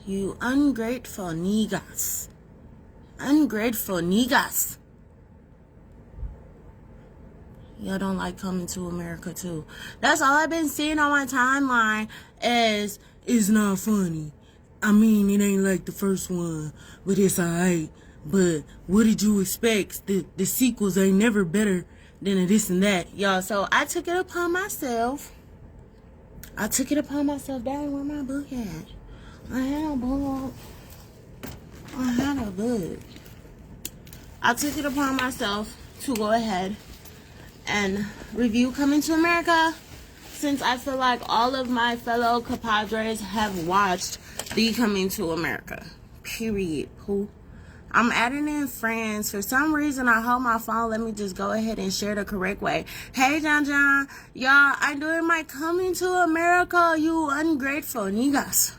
You ungrateful niggas. Ungrateful niggas. Y'all don't like Coming to America too. That's all I've been seeing on my timeline is, it's not funny. I mean, it ain't like the first one, but it's alright. But what did you expect? The sequels ain't never better than this and that. Y'all, so I took it upon myself. Dang, where my book at? I had a book. I took it upon myself to go ahead and review Coming to America, since I feel like all of my fellow compadres have watched the Coming to America. Period. Pooh. I'm adding in friends. For some reason, I hold my phone. Let me just go ahead and share the correct way. Hey, John. Y'all, I'm doing my Coming to America, you ungrateful niggas.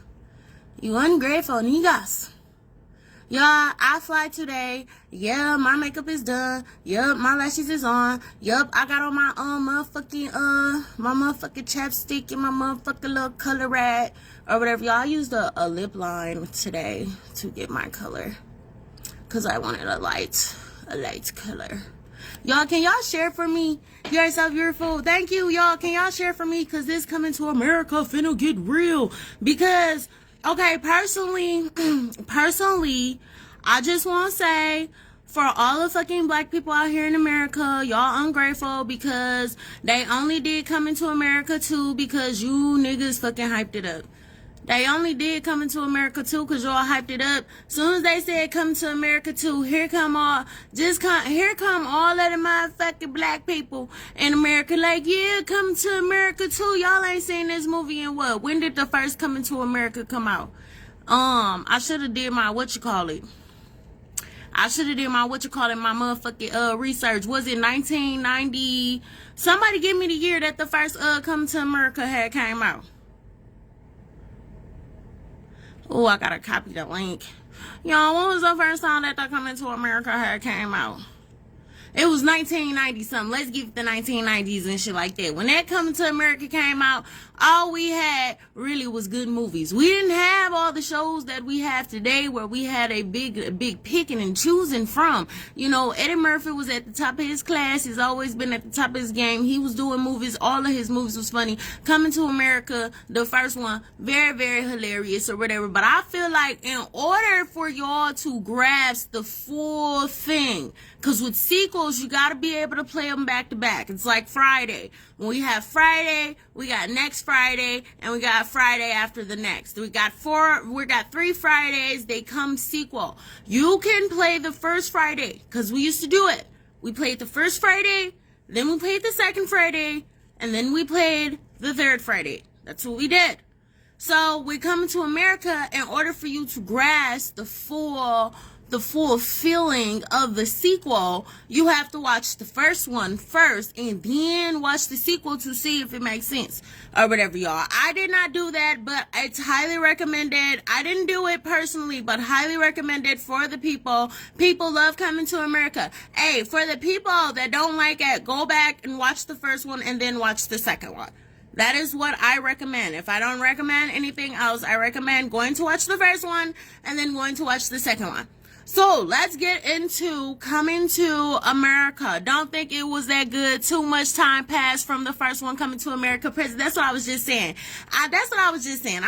You ungrateful niggas. Y'all, I fly today. Yeah, my makeup is done. Yup, my lashes is on. Yup, I got on my motherfucking chapstick and my motherfucking little color rat or whatever. Y'all, I used a lip line today to get my color, cause I wanted a light color. Y'all, can y'all share for me? You guys so beautiful. Thank you, y'all. Can y'all share for me? Cause this Coming to America finna get real. Because, okay, personally, I just want to say, for all the fucking black people out here in America, y'all ungrateful because they only did Coming to America 2 because you niggas fucking hyped it up. They only did Coming to America 2 because y'all hyped it up. Soon as they said Coming to America 2, here come all of the motherfucking black people in America like, yeah, Coming to America 2. Y'all ain't seen this movie in what? When did the first Coming to America come out? I should have did my my motherfucking research. Was it 1990? Somebody give me the year that the first Coming to America had came out. Oh, I gotta copy the link. Y'all, when was the first time that the Coming to America had came out? It was 1990 something. Let's give it the 1990s and shit like that. When that Coming to America came out, all we had really was good movies. We didn't have all the shows that we have today where we had a big picking and choosing from. You know, Eddie Murphy was at the top of his class. He's always been at the top of his game. He was doing movies. All of his movies was funny. Coming to America, the first one, very, very hilarious or whatever. But I feel like in order for y'all to grasp the full thing, because with sequels, you got to be able to play them back to back. It's like Friday. When we have Friday, we got next Friday, and we got Friday after the next. We got 3 Fridays. They come sequel. You can play the first Friday, because we used to do it. We played the first Friday, then we played the second Friday, and then we played the third Friday. That's what we did. So we're Coming to America. In order for you to grasp the full feeling of the sequel, you have to watch the first one first and then watch the sequel to see if it makes sense or whatever, y'all. I did not do that, but it's highly recommended. I didn't do it personally, but highly recommended for the people. People love Coming to America. Hey, for the people that don't like it, go back and watch the first one and then watch the second one. That is what I recommend. If I don't recommend anything else, I recommend going to watch the first one and then going to watch the second one. So let's get into Coming to America. Don't think it was that good. Too much time passed from the first one, Coming to America. That's what I was just saying. I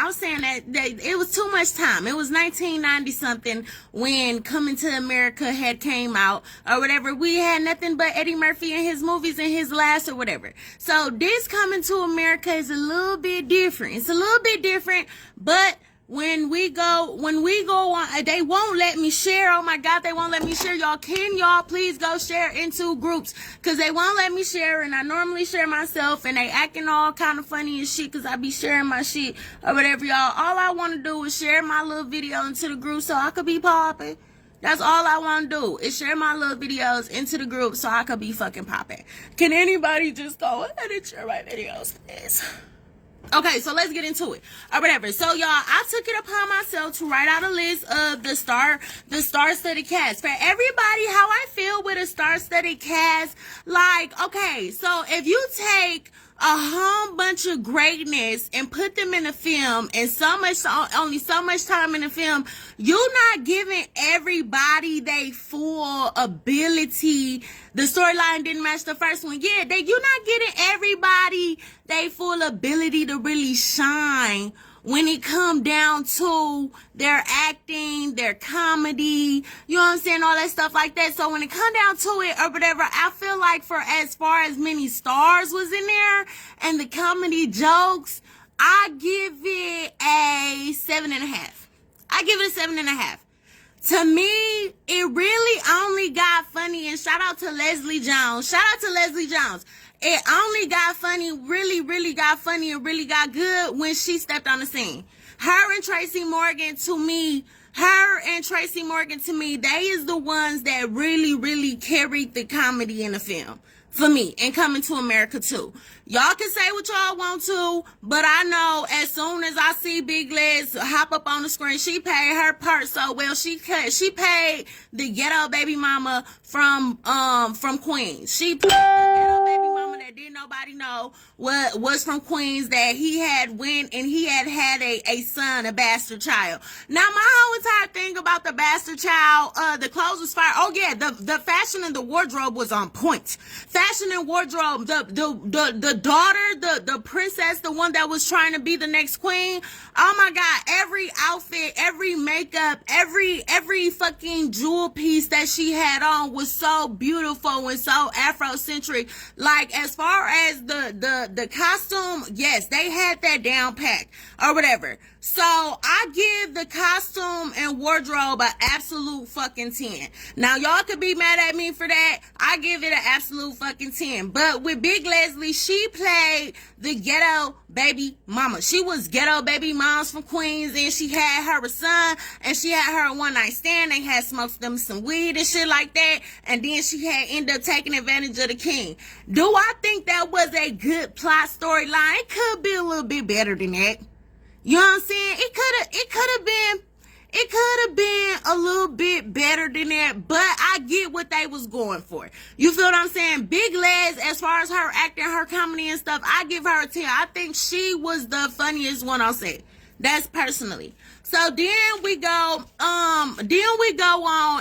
was saying that it was too much time. It was 1990 something when Coming to America had came out or whatever. We had nothing but Eddie Murphy and his movies and his last or whatever. So this Coming to America is a little bit different. It's a little bit different, but when we go on, they won't let me share. Oh my God, they won't let me share. Y'all, can y'all please go share into groups? Cause they won't let me share, and I normally share myself, and they acting all kind of funny and shit, cause I be sharing my shit or whatever, y'all. All I want to do is share my little video into the group so I could be popping. That's all I want to do is share my little videos into the group so I could be fucking popping. Can anybody just go ahead and share my videos, please? Okay, so let's get into it or whatever. So y'all, I took it upon myself to write out a list of the star-studded cast. For everybody, how I feel with a star-studded cast, like, okay, so if you take a whole bunch of greatness and put them in a film, and only so much time in the film, you're not giving everybody they full ability. The storyline didn't match the first one. Yeah, you're not getting everybody they full ability to really shine when it come down to their acting, their comedy, you know what I'm saying, all that stuff like that. So when it come down to it or whatever, I feel like for as far as many stars was in there and the comedy jokes, I give it a 7.5. I give it a 7.5. To me, it really only got funny, and shout out to Leslie Jones. Shout out to Leslie Jones. It only got funny, really got funny and really got good when she stepped on the scene. Her and Tracy Morgan to me, they is the ones that really carried the comedy in the film. For me, and Coming to America too. Y'all can say what y'all want to, but I know as soon as I see Big Legs hop up on the screen, she paid her part so well. She paid the ghetto baby mama from Queens. She paid the ghetto baby mama that didn't nobody know what was from Queens, that he had went and he had a son, a bastard child. Now my whole entire thing about the bastard child, the clothes was fire. Oh yeah, the fashion and the wardrobe was on point. Fashion and wardrobe, the daughter, the princess, the one that was trying to be the next queen. Oh my God, every outfit, every makeup, every fucking jewel piece that she had on was so beautiful and so Afrocentric. Like as far as the costume, yes, they had that down pat or whatever. So I give the costume and wardrobe an absolute fucking 10. Now y'all could be mad at me for that. I give it an absolute fucking 10. But with Big Leslie, she played the ghetto baby mama. She was ghetto baby moms from Queens, and she had her a son, and she had her a one night stand. They had smoked them some weed and shit like that, and then she had ended up taking advantage of the king. Do I think that was a good plot storyline? It could be a little bit better than that. You know what I'm saying? It could have been a little bit better than that, but I get what they was going for. You feel what I'm saying? Big Legs, as far as her acting, her comedy and stuff, I give her a 10. I think she was the funniest one on set. That's personally. So then we go on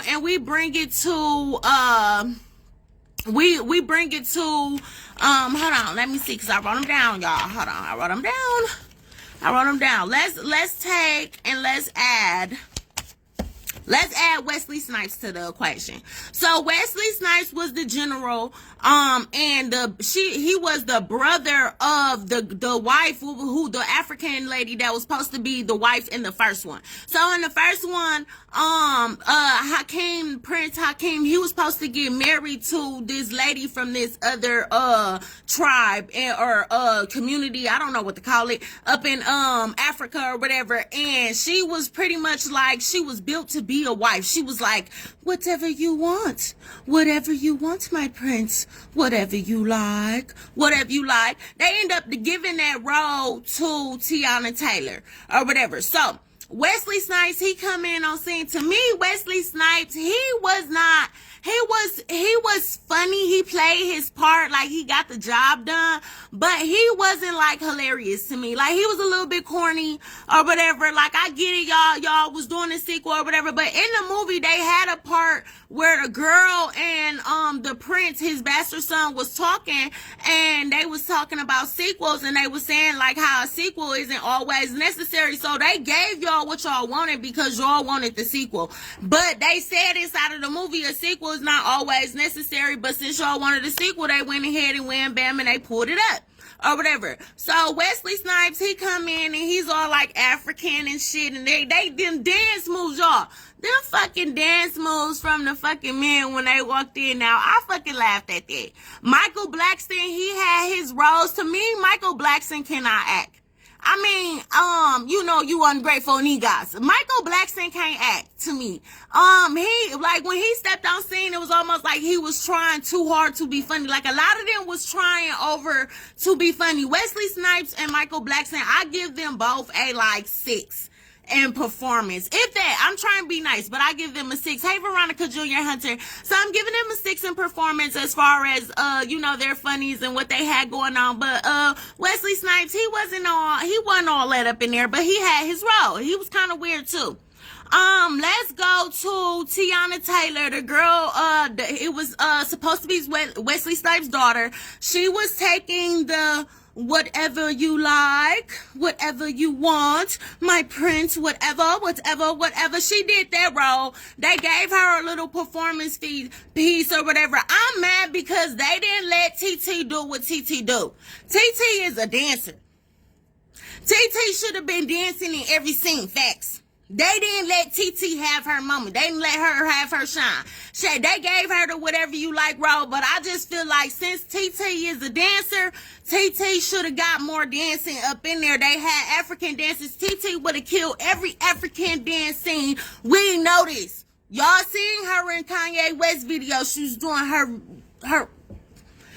and we bring it to we bring it to hold on, let me see, because I wrote them down, y'all. Hold on, I wrote them down. Let's take and let's add Wesley Snipes to the equation. So Wesley Snipes was the general, and he was the brother of the wife who the African lady that was supposed to be the wife in the first one. So in the first one, Prince Hakeem, he was supposed to get married to this lady from this other tribe or community, I don't know what to call it, up in Africa or whatever, and she was pretty much like, she was built to be a wife. She was like, whatever you want, my prince, whatever you like. They end up giving that role to Tiana Taylor or whatever. So Wesley Snipes, he come in on scene. To me, Wesley Snipes, he was funny. He played his part, like he got the job done, but he wasn't like hilarious to me. Like he was a little bit corny or whatever. Like I get it, y'all was doing a sequel or whatever, but in the movie they had a part where the girl and the prince, his bastard son, was talking, and they was talking about sequels, and they was saying like how a sequel isn't always necessary. So they gave y'all what y'all wanted because y'all wanted the sequel, but they said inside of the movie a sequel is not always necessary, but since y'all wanted a sequel, they went ahead and went bam and they pulled it up or whatever. So Wesley Snipes, he come in and he's all like African and shit, and they them dance moves, y'all. Them fucking dance moves from the fucking men when they walked in. Now, I fucking laughed at that. Michael Blackson, he had his roles. To me, Michael Blackson cannot act. I mean, you ungrateful niggas. Michael Blackson can't act to me. He, like, when he stepped on scene, it was almost like he was trying too hard to be funny. Like, a lot of them was trying over to be funny. Wesley Snipes and Michael Blackson, I give them both a, like, 6. in performance. If that, I'm trying to be nice, but I give them a 6. Hey, Veronica Junior Hunter. So I'm giving them a 6 in performance as far as their funnies and what they had going on. But Wesley Snipes, he wasn't all let up in there, but he had his role. He was kind of weird too. Let's go to Tiana Taylor, the girl, it was supposed to be Wesley Snipes' daughter. She was taking the whatever you like, whatever you want, my prince, whatever. She did that role. They gave her a little performance piece or whatever. I'm mad because they didn't let TT do what TT do. TT is a dancer. TT should have been dancing in every scene, facts. They didn't let TT have her moment. They didn't let her have her shine. They gave her the whatever you like role, but I just feel like since TT is a dancer, TT should have got more dancing up in there. They had African dances. TT would have killed every African dance scene. We know this. Y'all seen her in Kanye West video. She was doing her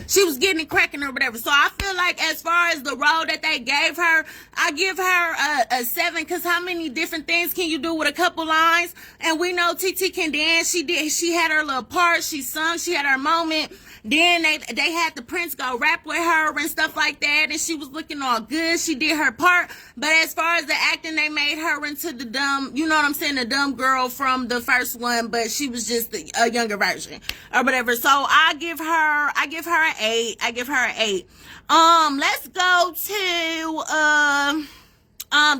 she was getting it cracking or whatever. So I feel like as far as the role that they gave her, I give her a 7, because how many different things can you do with a couple lines? And we know TT can dance. She had her little part. She sung. She had her moment. Then they had the Prince go rap with her and stuff like that, and she was looking all good. She did her part. But as far as the acting, they made her into the dumb, you know what I'm saying, the dumb girl from the first one, but she was just a younger version or whatever. So I give her an 8. I give her an 8. Let's go to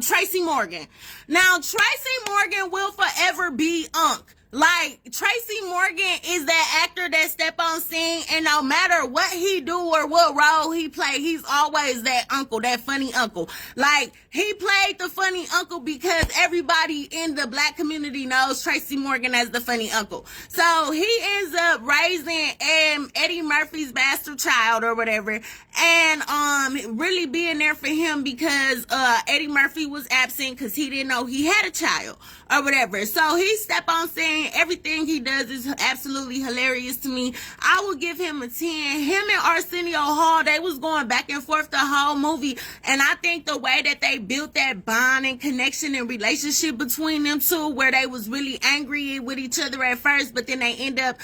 Tracy Morgan. Now Tracy Morgan will forever be Unc. Like, Tracy Morgan is that actor that step on scene, and no matter what he do or what role he play, he's always that uncle, that funny uncle. Like, he played the funny uncle because everybody in the black community knows Tracy Morgan as the funny uncle. So he ends up raising Eddie Murphy's bastard child or whatever, and really being there for him because Eddie Murphy was absent because he didn't know he had a child or whatever. So he step on scene. Everything he does is absolutely hilarious to me. I will give him a 10. Him and Arsenio Hall, they was going back and forth the whole movie, and I think the way that they built that bond and connection and relationship between them two, where they was really angry with each other at first, but then they end up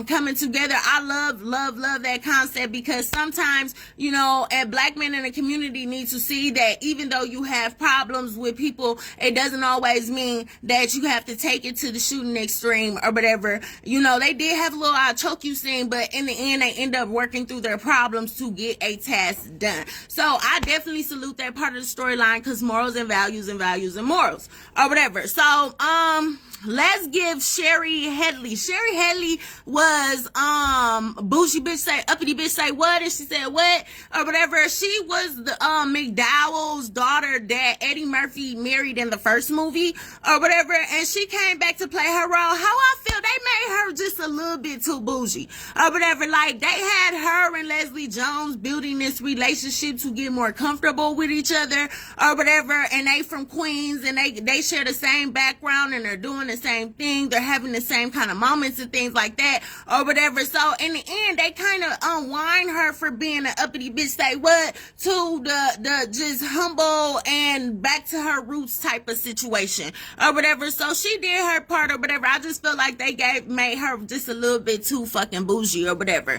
coming together. I love that concept, because sometimes, and black men in the community need to see that even though you have problems with people, it doesn't always mean that you have to take it to the shooting extreme or whatever. They did have a little I'll choke you scene, but in the end they end up working through their problems to get a task done. So I definitely salute that part of the storyline, because morals and values and morals or whatever. So let's give Sherry Headley. Sherry Headley was bougie bitch say, uppity bitch say what, and she said what or whatever. She was the McDowell's daughter that Eddie Murphy married in the first movie or whatever, and she came back to play her role. How I feel, they made her just a little bit too bougie or whatever. Like, they had her and Leslie Jones building this relationship to get more comfortable with each other or whatever, and they from Queens, and they share the same background, and they're doing the same thing. They're having the same kind of moments and things like that or whatever. So in the end, they kind of unwind her for being an uppity bitch say what to the just humble and back to her roots type of situation or whatever. So she did her part or whatever. I just feel like they made her just a little bit too fucking bougie or whatever.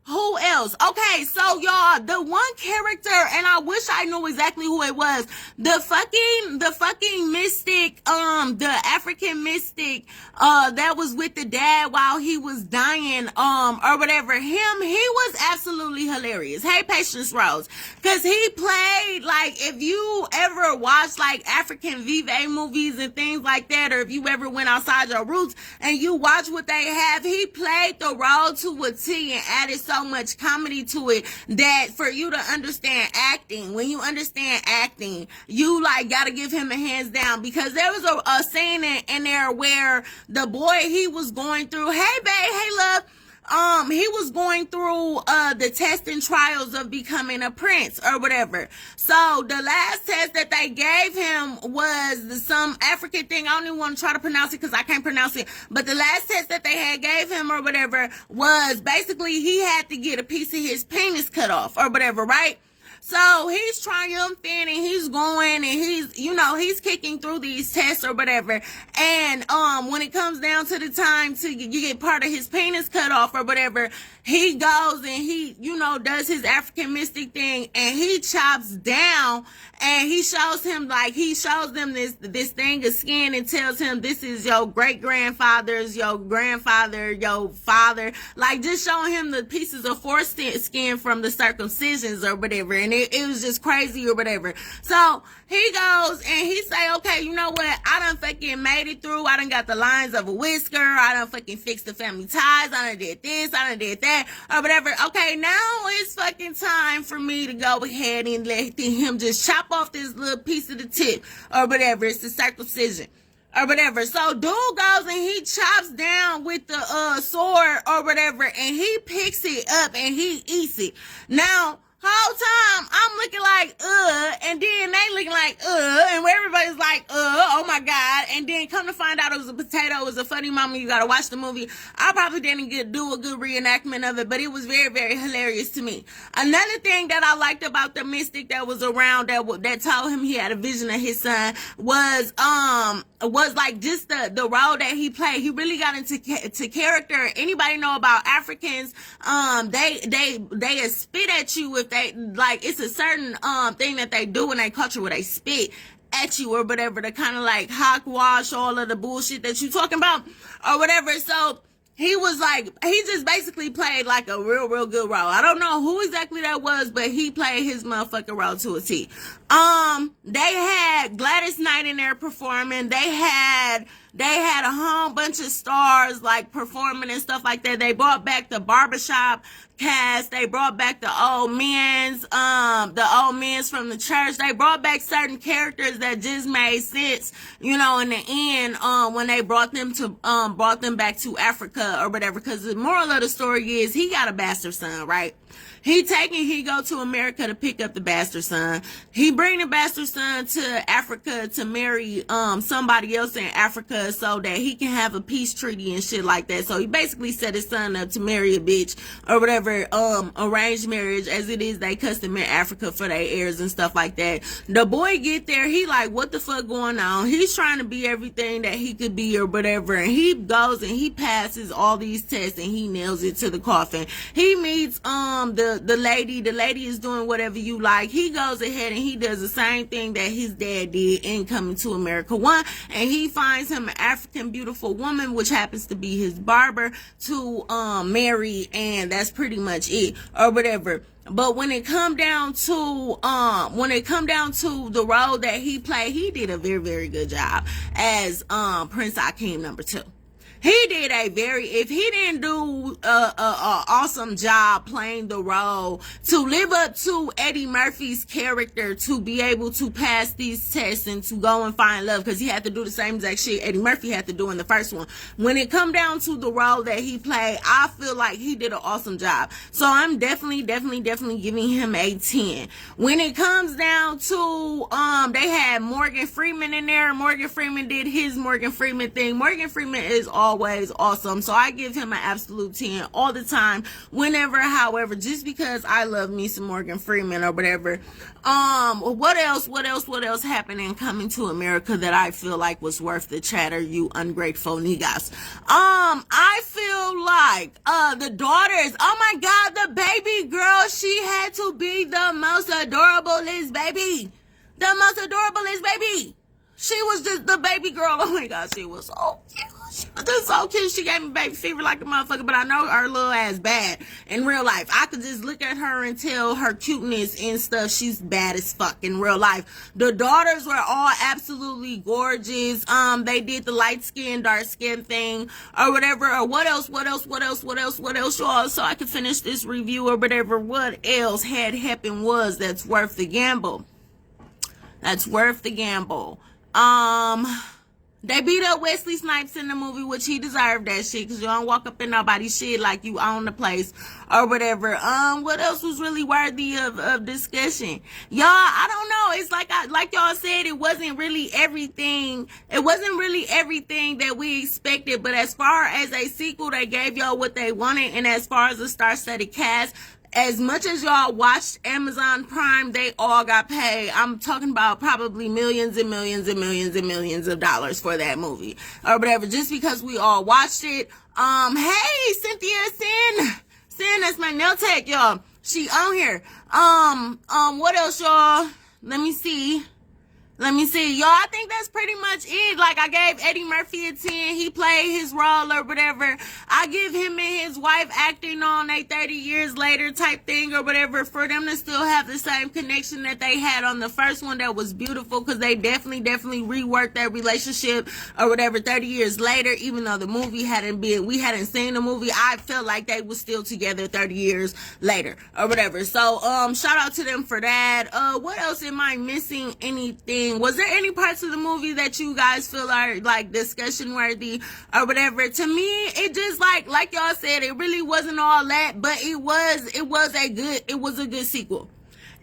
Who else? Okay, so y'all, the one character, and I wish I knew exactly who it was. The fucking mystic, the African mystic, that was with the dad while he was dying, or whatever. He was absolutely hilarious. Hey, Patience Rose. Cause he played, like, if you ever watched, like, African Vive movies and things like that, or if you ever went outside your roots and you watch what they have, he played the role to a T and added so much comedy to it that for you to understand acting, when you understand acting, you like gotta give him a hands down, because there was a scene in there where the boy, he was going through, hey babe, hey love, he was going through the test and trials of becoming a prince or whatever. So the last test that they gave him was some African thing. I don't even want to try to pronounce it because I can't pronounce it. But the last test that they had gave him or whatever was basically he had to get a piece of his penis cut off or whatever, right? So he's triumphant and he's going and he's kicking through these tests or whatever. And when it comes down to the time to you get part of his penis cut off or whatever, he goes and he, does his African mystic thing and he chops down and he shows them this thing of skin and tells him this is your great grandfather's, your grandfather, your father, like just showing him the pieces of foreskin from the circumcisions or whatever. And it was just crazy or whatever. So he goes and he say, okay, you know what? I done fucking made it through. I done got the lines of a whisker. I done fucking fixed the family ties. I done did this. I done did that or whatever. Okay, now it's fucking time for me to go ahead and let him just chop off this little piece of the tip or whatever. It's the circumcision or whatever. So dude goes and he chops down with the sword or whatever and he picks it up and he eats it. Now, whole time I'm looking like and then they looking like and everybody's like oh my god, and then come to find out it was a potato. It was a funny moment. You gotta watch the movie. I probably didn't do a good reenactment of it, but it was very, very hilarious to me. Another thing that I liked about the mystic that was around that told him he had a vision of his son was like just the role that he played. He really got into character. Anybody know about Africans? They spit at you if they like. It's a certain thing that they do in their culture where they spit at you or whatever to kind of like hogwash all of the bullshit that you talking about or whatever. So he was like, he just basically played like a real, real good role. I don't know who exactly that was, but he played his motherfucking role to a T. They had Gladys Knight in there performing. They had a whole bunch of stars like performing and stuff like that. They brought back the barbershop cast. They brought back the old men's from the church. They brought back certain characters that just made sense, in the end, when they brought them back to Africa or whatever. Cause the moral of the story is he got a bastard son, right? He go to America to pick up the bastard son. He bring the bastard son to Africa to marry somebody else in Africa so that he can have a peace treaty and shit like that. So he basically set his son up to marry a bitch or whatever, arranged marriage as it is they custom in Africa for their heirs and stuff like that. The boy get there, he like, what the fuck going on? He's trying to be everything that he could be or whatever, and he goes and he passes all these tests and he nails it to the coffin. He meets the lady is doing whatever you like. He goes ahead and he does the same thing that his dad did in Coming to America 1, and he finds him an African beautiful woman, which happens to be his barber, to marry, and that's pretty much it or whatever. But when it come down to the role that he played, he did a very, very good job as Prince Akeem #2. He did if he didn't do a awesome job playing the role to live up to Eddie Murphy's character, to be able to pass these tests and to go and find love, because he had to do the same exact shit Eddie Murphy had to do in the first one. When it come down to the role that he played, I feel like he did an awesome job. So I'm definitely giving him a 10. When it comes down to, they had Morgan Freeman in there. Morgan Freeman did his Morgan Freeman thing. Morgan Freeman is always awesome, so I give him an absolute 10 all the time, whenever, however, just because I love me some Morgan Freeman or whatever. What else happened in Coming to America that I feel like was worth the chatter, you ungrateful niggas? I feel like the daughters, oh my god, the baby girl, she had to be the most adorablest baby. The most adorablest baby. She was just the baby girl. Oh my god, she was so cute. She was just so cute. She gave me baby fever like a motherfucker, but I know her little ass bad in real life. I could just look at her and tell her cuteness and stuff. She's bad as fuck in real life. The daughters were all absolutely gorgeous. They did the light skin, dark skin thing or whatever. Or what else, y'all? So I can finish this review or whatever. What else had happened that's worth the gamble. That's worth the gamble. They beat up Wesley Snipes in the movie, which he deserved that shit, because you don't walk up in nobody's shit like you own the place or whatever. What else was really worthy of discussion? Y'all, I don't know. It's like y'all said, it wasn't really everything. It wasn't really everything that we expected, but as far as a sequel, they gave y'all what they wanted, and as far as a star-studded cast, as much as y'all watched Amazon Prime, they all got paid. I'm talking about probably millions and millions and millions and millions of dollars for that movie or whatever, just because we all watched it. Hey, Cynthia Sin, that's my nail tech, y'all. She on here. What else, y'all? Let me see. Y'all, I think that's pretty much it. Like, I gave Eddie Murphy a 10. He played his role or whatever. I give him and his wife acting on a 30 years later type thing or whatever, for them to still have the same connection that they had on the first one. That was beautiful, because they definitely reworked their relationship or whatever 30 years later. Even though the movie we hadn't seen the movie, I felt like they were still together 30 years later or whatever. So, shout out to them for that. What else am I missing? Anything? Was there any parts of the movie that you guys feel are like discussion worthy or whatever? To me, it just like y'all said, it really wasn't all that, but it was a good sequel.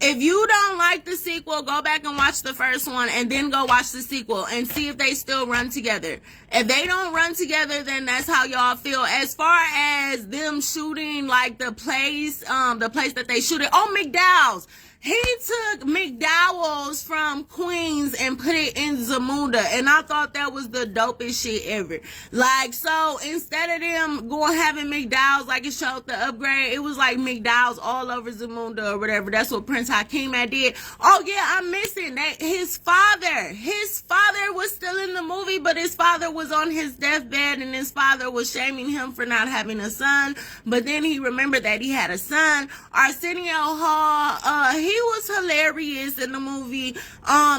If you don't like the sequel, go back and watch the first one and then go watch the sequel and see if they still run together. If they don't run together, then that's how y'all feel. As far as them shooting, like the place that they shoot it, McDowell's. He took McDowell's from Queens and put it in Zamunda, and I thought that was the dopest shit ever. Like, so instead of them having McDowell's like it showed the upgrade, it was like McDowell's all over Zamunda or whatever. That's what Prince Hakeem had did. Oh yeah, I'm missing that. His father was still in the movie, but his father was on his deathbed, and his father was shaming him for not having a son. But then he remembered that he had a son. Arsenio Hall, he was hilarious in the movie.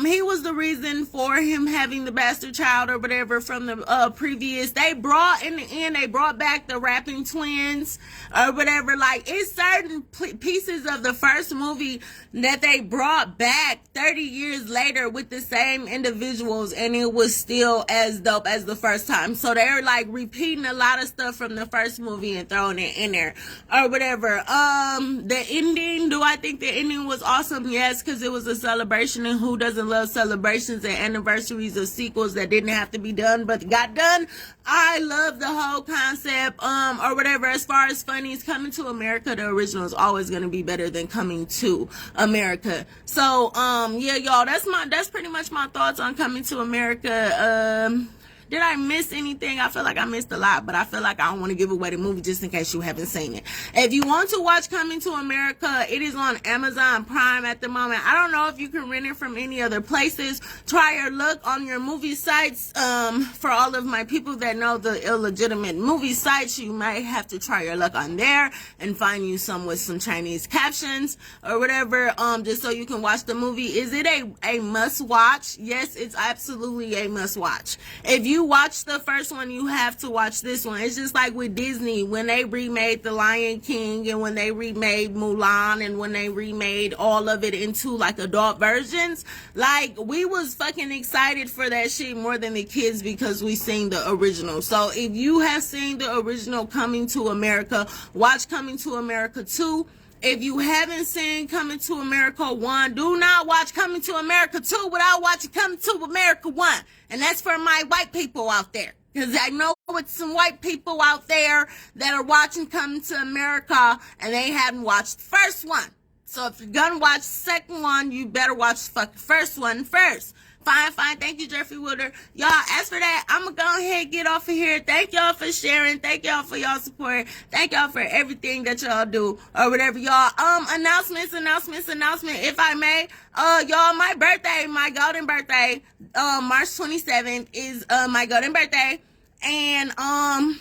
He was the reason for him having the bastard child or whatever from the previous. In the end, they brought back the rapping twins or whatever. Like, it's certain pieces of the first movie that they brought back 30 years later with the same individuals, and it was still as dope as the first time. So they're like repeating a lot of stuff from the first movie and throwing it in there or whatever. The ending, do I think the ending was awesome? Yes, because it was a celebration, and who doesn't love celebrations and anniversaries of sequels that didn't have to be done but got done? I love the whole concept or whatever. As far as funnies, Coming to America, the original, is always going to be better than Coming to America. So yeah, y'all, that's pretty much my thoughts on Coming to America. Did I miss anything? I feel like I missed a lot, but I feel like I don't want to give away the movie just in case you haven't seen it. If you want to watch Coming to America, it is on Amazon Prime at the moment. I don't know if you can rent it from any other places. Try your luck on your movie sites. For all of my people that know the illegitimate movie sites, you might have to try your luck on there and find you some with some Chinese captions or whatever, just so you can watch the movie. Is it a must watch? Yes, it's absolutely a must watch. If you watch the first one, you have to watch this one. It's just like with Disney, when they remade The Lion King, and when they remade Mulan, and when they remade all of it into like adult versions, like, we was fucking excited for that shit more than the kids, because we seen the original. So if you have seen the original Coming to America, watch Coming to America 2. If you haven't seen Coming to America 1, do not watch Coming to America 2 without watching Coming to America 1. And that's for my white people out there, because I know it's some white people out there that are watching Coming to America and they haven't watched the first one. So if you're gonna watch the second one, you better watch the fucking first one first. Fine. Thank you, Jeffrey Wooder. Y'all, as for that, I'm gonna go ahead and get off of here. Thank y'all for sharing. Thank y'all for y'all support. Thank y'all for everything that y'all do or whatever, y'all. Announcement, if I may. Y'all, my birthday, my golden birthday, March 27th is, my golden birthday. And, I'm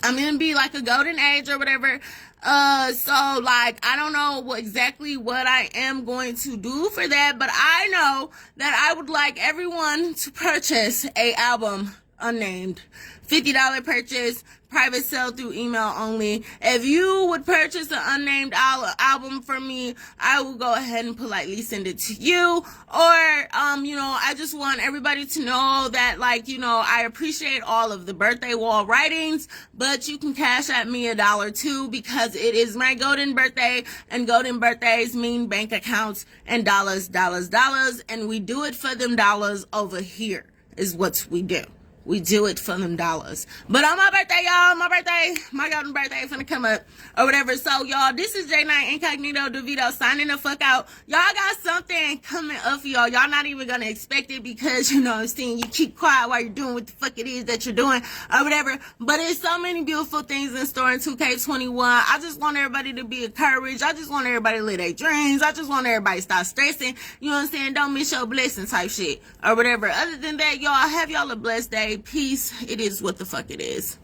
gonna be like a golden age or whatever. So like, I don't know exactly what I am going to do for that, but I know that I would like everyone to purchase a album unnamed. $50 purchase, private sale through email only. If you would purchase an unnamed album from me, I will go ahead and politely send it to you. Or, I just want everybody to know that, like, I appreciate all of the birthday wall writings, but you can cash at me $1 too, because it is my golden birthday, and golden birthdays mean bank accounts and dollars, and we do it for them dollars over here is what we do. We do it for them dollars. But on my birthday, y'all, my golden birthday finna come up or whatever. So, y'all, this is J9 Incognito DeVito signing the fuck out. Y'all got something coming up for y'all. Y'all not even gonna expect it because, you know what I'm saying, you keep quiet while you're doing what the fuck it is that you're doing or whatever. But there's so many beautiful things in store in 2K21. I just want everybody to be encouraged. I just want everybody to live their dreams. I just want everybody to stop stressing. You know what I'm saying? Don't miss your blessing type shit or whatever. Other than that, y'all, have y'all a blessed day. Peace. It is what the fuck it is.